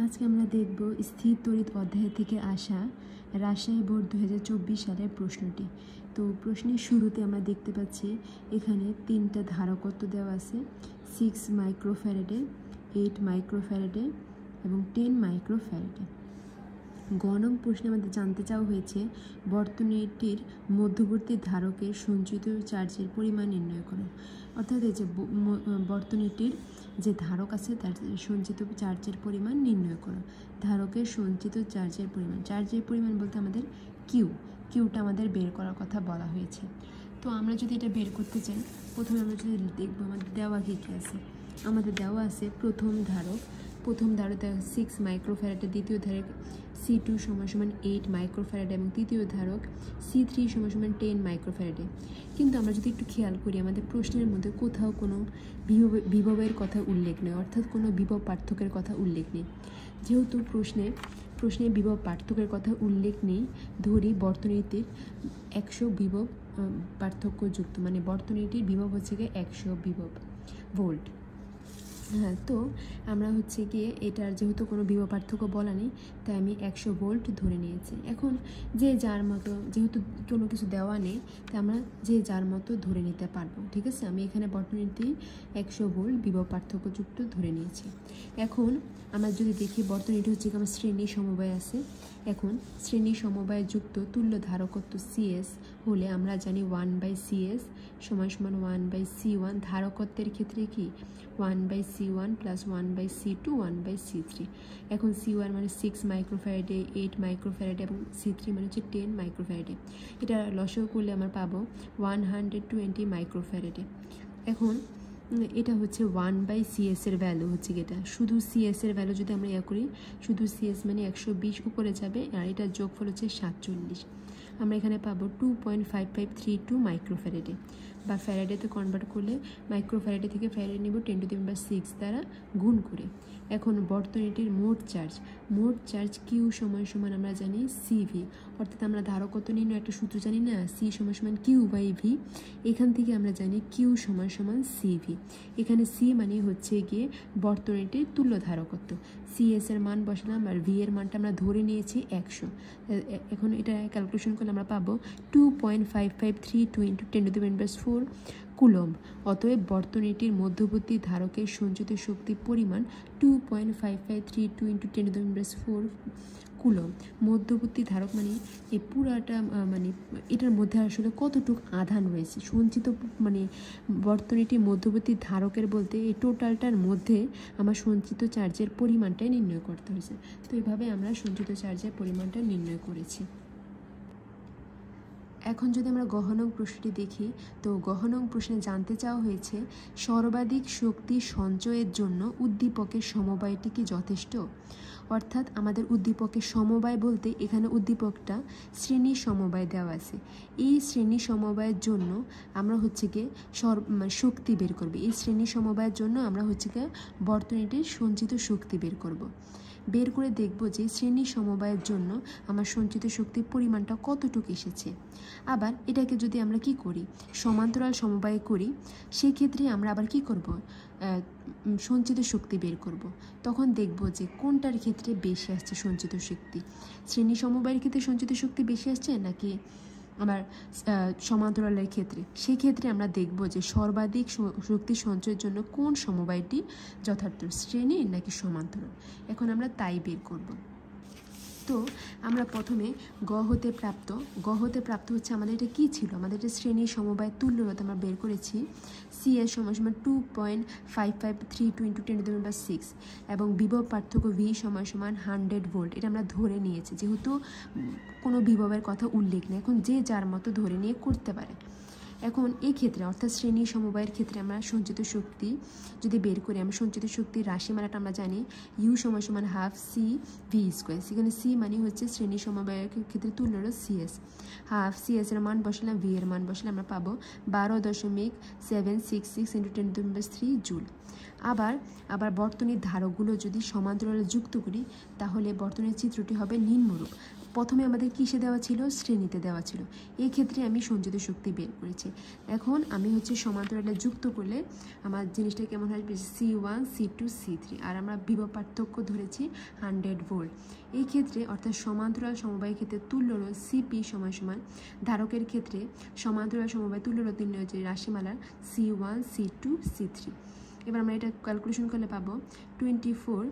আজকে আমরা দেখব স্থির তড়িৎ অধ্যায় থেকে আসা রাজশাহী বোর্ড 2024 সালের প্রশ্নটি। তো প্রশ্নের শুরুতে আমরা দেখতে পাচ্ছি এখানে তিনটা ধারকত্ব দেওয়া আছে, 6 মাইক্রোফ্যারাডে, 8 মাইক্রোফ্যারাডে এবং 10 মাইক্রোফ্যারাডে। গ নং প্রশ্নে আমাদের জানতে চাওয়া হয়েছে বর্তনীটির মধ্যবর্তী ধারকের সঞ্চিত চার্জের পরিমাণ নির্ণয় করো। অর্থাৎ এই যে বর্তনীটির যে ধারক আছে তার সঞ্চিত চার্জের পরিমাণ নির্ণয় করো। ধারকের সঞ্চিত চার্জের পরিমাণ বলতে আমাদের কিউটা আমাদের বের করার কথা বলা হয়েছে। তো আমরা যদি এটা বের করতে চাই, প্রথমে আমরা যদি দেখবো আমাদের দেওয়া কী আছে। আমাদের দেওয়া আছে প্রথম ধারক 6 মাইক্রোফ্যারাডে, দ্বিতীয় ধারক C2 = 8 মাইক্রোফ্যারাডে এবং তৃতীয় ধারক C3 = 10 মাইক্রোফ্যারাডে। কিন্তু আমরা যদি একটু খেয়াল করি, আমাদের প্রশ্নের মধ্যে কোথাও কোনো বিভবের কথা উল্লেখ নেই, অর্থাৎ কোনো বিভব পার্থক্যের কথা উল্লেখ নেই। যেহেতু প্রশ্নে বিভব পার্থক্যের কথা উল্লেখ নেই, ধরি বর্তনীটির 100 বিভব পার্থক্যযুক্ত, মানে বর্তনীটির বিভব হচ্ছে গিয়ে 100 বিভব ভোল্ট। হ্যাঁ, তো আমরা হচ্ছে গিয়ে এটার যেহেতু কোনো বিভব পার্থক্য বলা নেই, তাই আমি 100 ভোল্ট ধরে নিয়েছি। এখন যে যার মতো, যেহেতু কোনো কিছু দেওয়া নেই, তাই আমরা যে যার মতো ধরে নিতে পারবো। ঠিক আছে, আমি এখানে বর্তনীটি 100 ভোল্ট বিভব পার্থক্যযুক্ত ধরে নিয়েছি। এখন আমরা যদি দেখি বর্তনীটি হচ্ছে কি আমার শ্রেণী সমবায় আছে। এখন শ্রেণী সমবায় যুক্ত তুল্য ধারকত্ব CS হলে আমরা জানি 1/CS = 1/C1। ধারকত্বের ক্ষেত্রে কি 1/C1 + 1/C2 1/C3। এখন C1 মানে 6 মাইক্রোফ্যারাডে, 8 মাইক্রোফ্যারাডে এবং C3 মানে হচ্ছে 10 মাইক্রোফ্যারাডে। এটা লসাগু করলে আমরা পাবো 120 মাইক্রোফ্যারাডে। এখন এটা হচ্ছে 1/CS এর ভ্যালু হচ্ছে এটা। শুধু CS এর ভ্যালু যদি আমরা করি, শুধু CS মানে 120 উপরে যাবে, আর এটার যোগফল হচ্ছে 47। আমরা এখানে পাবো 2.5532 মাইক্রোফ্যারাডে, বা ফ্যারাডেতে কনভার্ট করলে মাইক্রোফ্যারাডে থেকে ফ্যারাডে নিব 10⁻6 দ্বারা গুণ করে। এখন বর্তনীটির মোট চার্জ Q = আমরা জানি CV, অর্থাৎ আমরা ধারকত্ব নির্ণয় একটা সূত্র জানি না, C = Q/V। এখান থেকে আমরা জানি Q = CV। এখানে C মানে হচ্ছে গিয়ে বর্তনীটির তুল্য ধারকত্ব। CS এর মান বসালাম আর V এর মানটা আমরা ধরে নিয়েছি 100। এখন এটা ক্যালকুলেশন করলে আমরা পাবো 2.5532 × 10⁻4 কুলম্ব। অতএব বর্তনীটির মধ্যবর্তী ধারকের সঞ্চিত শক্তির পরিমাণ 2.5532 × 10⁻4 কুলম্ব। মধ্যবর্তী ধারক মানে এই পুরাটা, মানে এটার মধ্যে আসলে কতটুকু আধান রয়েছে সঞ্চিত, মানে বর্তনীটির মধ্যবর্তী ধারকের বলতে এই টোটালটার মধ্যে আমার সঞ্চিত চার্জের পরিমাণটাই নির্ণয় করতে হয়েছে। তো এইভাবে আমরা সঞ্চিত চার্জের পরিমাণটা নির্ণয় করেছি। এখন যদি আমরা গ নং প্রশ্নটি দেখি, তো গ নং প্রশ্নে জানতে চাওয়া হয়েছে সর্বাধিক শক্তি সঞ্চয়ের জন্য উদ্দীপকের সমবায়টি কি যথেষ্ট। অর্থাৎ আমাদের উদ্দীপকের সমবায় বলতে এখানে উদ্দীপকটা শ্রেণী সমবায় দেওয়া আছে। এই শ্রেণী সমবায়ের জন্য আমরা হচ্ছে গিয়ে শক্তি বের করব। এই শ্রেণী সমবায়ের জন্য আমরা হচ্ছে গিয়ে বর্তনীটির সঞ্চিত শক্তি বের করে দেখব যে শ্রেণী সমবায়ের জন্য আমার সঞ্চিত শক্তির পরিমাণটা কতটুকু এসেছে। আবার এটাকে যদি আমরা কি করি, সমান্তরাল সমবায় করি, সেক্ষেত্রে আমরা আবার কি করব, সঞ্চিত শক্তি বের করব। তখন দেখব যে কোনটার ক্ষেত্রে বেশি আসছে সঞ্চিত শক্তি, শ্রেণী সমবায়ের ক্ষেত্রে সঞ্চিত শক্তি বেশি আসছে নাকি আবার সমান্তরালের ক্ষেত্রে। সেক্ষেত্রে আমরা দেখব যে সর্বাধিক শক্তি সঞ্চয়ের জন্য কোন সমবায়টি যথার্থ, শ্রেণী নাকি সমান্তরাল। এখন আমরা তাই বের করব। তো আমরা প্রথমে গ হতে প্রাপ্ত হচ্ছে আমাদের এটা কী ছিল, আমাদের এটা শ্রেণী সমবায় তুল্যরোধ আমরা বের করেছি। CS = 2.5532 × 10⁻6 এবং বিভব পার্থক্য V = 100 ভোল্ট। এটা আমরা ধরে নিয়েছি, যেহেতু কোনো বিভবের কথা উল্লেখ নেই। এখন যে যার মতো ধরে নিয়ে করতে পারে। এখন এই ক্ষেত্রে অর্থাৎ শ্রেণী সমবায়ের ক্ষেত্রে আমরা সঞ্চিত শক্তি যদি বের করি, আমরা সঞ্চিত শক্তির রাশিমালাটা আমরা জানি U = ½ CV²। সেখানে C মানে হচ্ছে শ্রেণী সমবায়ের ক্ষেত্রে তুল্যরোধ CS। ½ CS এর মান বসালাম, V এর মান বসালে আমরা পাবো 12.766 × 10⁻3 জুল। আবার বর্তনীর ধারকগুলো যদি সমান্তরালে যুক্ত করি, তাহলে বর্তনীর চিত্রটি হবে নিম্নরূপ। প্রথমে আমাদের কিসে দেওয়া ছিল, শ্রেণীতে দেওয়া ছিল। এই ক্ষেত্রে আমি সঞ্চিত শক্তি বের করেছি। এখন আমি হচ্ছে সমান্তরালে যুক্ত করলে আমার জিনিসটা কেমন আসবে, C1 C2 C3, আর আমরা বিভব পার্থক্য ধরেছি 100 ভোল্ট। এই ক্ষেত্রে অর্থাৎ সমান্তরাল সমবায়ের ক্ষেত্রে তুল্য রোধ সিপি সমান সমান ধারকের ক্ষেত্রে সমান্তরাল সমবায় তুল্য রোধ নির্ণয় যে রাশিমালার C1 C2 C3। এবার আমরা এটা ক্যালকুলেশন করলে পাবো 24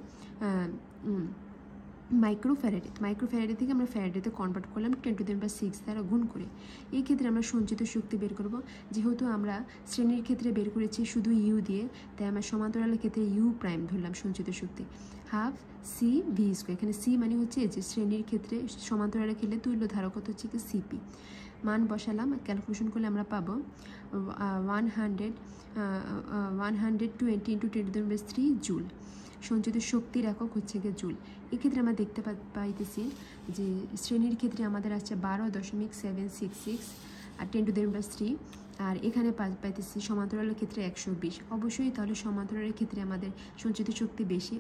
মাইক্রোফ্যারাডে। মাইক্রোফ্যারাডে থেকে আমরা ফ্যারাডেতে কনভার্ট করলাম 10⁶ দ্বারা গুণ করে। এই ক্ষেত্রে আমরা সঞ্চিত শক্তি বের করব। যেহেতু আমরা শ্রেণীর ক্ষেত্রে বের করেছি শুধু ইউ দিয়ে, তাই আমরা সমান্তরালের ক্ষেত্রে ইউ প্রাইম ধরলাম সঞ্চিত শক্তি হাফ সি ভি স্কোয়ার। এখানে সি মানে হচ্ছে যে শ্রেণীর ক্ষেত্রে সমান্তরালের ক্ষেত্রে তুল্য ধারকত্ব হচ্ছে কি সিপি। মান বসালাম, ক্যালকুলেশন করলে আমরা পাবো 120 × 10⁻³ জুল। সঞ্চিত শক্তির একক হচ্ছে গিয়ে জুল। এক্ষেত্রে আমরা দেখতে পাইতেছি যে শ্রেণীর ক্ষেত্রে আমাদের আসছে 12.766 আর 10⁻³, আর এখানে পাইতেছি সমান্তরালের ক্ষেত্রে 120। অবশ্যই তাহলে সমান্তরালের ক্ষেত্রে আমাদের সঞ্চিত শক্তি বেশি,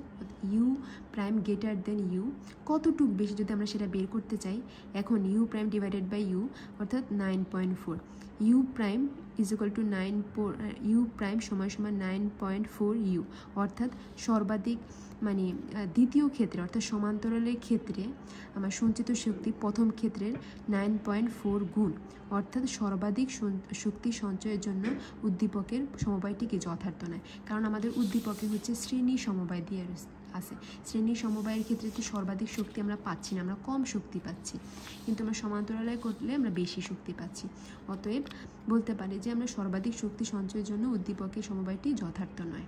u prime greater than u. কতটুক বেশি যদি আমরা সেটা বের করতে চাই, এখন u prime divided by u অর্থাৎ 9.4। U prime is equal to 9, u prime সমান সমান 9.4 ইউ, অর্থাৎ সর্বাধিক মানে দ্বিতীয় ক্ষেত্রে অর্থাৎ সমান্তরালের ক্ষেত্রে আমার সঞ্চিত শক্তি প্রথম ক্ষেত্রের 9.4 গুণ, অর্থাৎ সর্বাধিক শক্তি সঞ্চয়ের জন্য উদ্দীপকের সমবায়টিকে যথার্থ নয়। কারণ আমাদের উদ্দীপকে হচ্ছে শ্রেণী সমবায় দিয়ে আছে। শ্রেণী সমবায়ের ক্ষেত্রে তো সর্বাধিক শক্তি আমরা পাচ্ছি না, আমরা কম শক্তি পাচ্ছি, কিন্তু আমরা সমান্তরালে করলে আমরা বেশি শক্তি পাচ্ছি। অতএব বলতে পারি যে আমরা সর্বাধিক শক্তি সঞ্চয়ের জন্য উদ্দীপকের সমবায়টি যথার্থ নয়।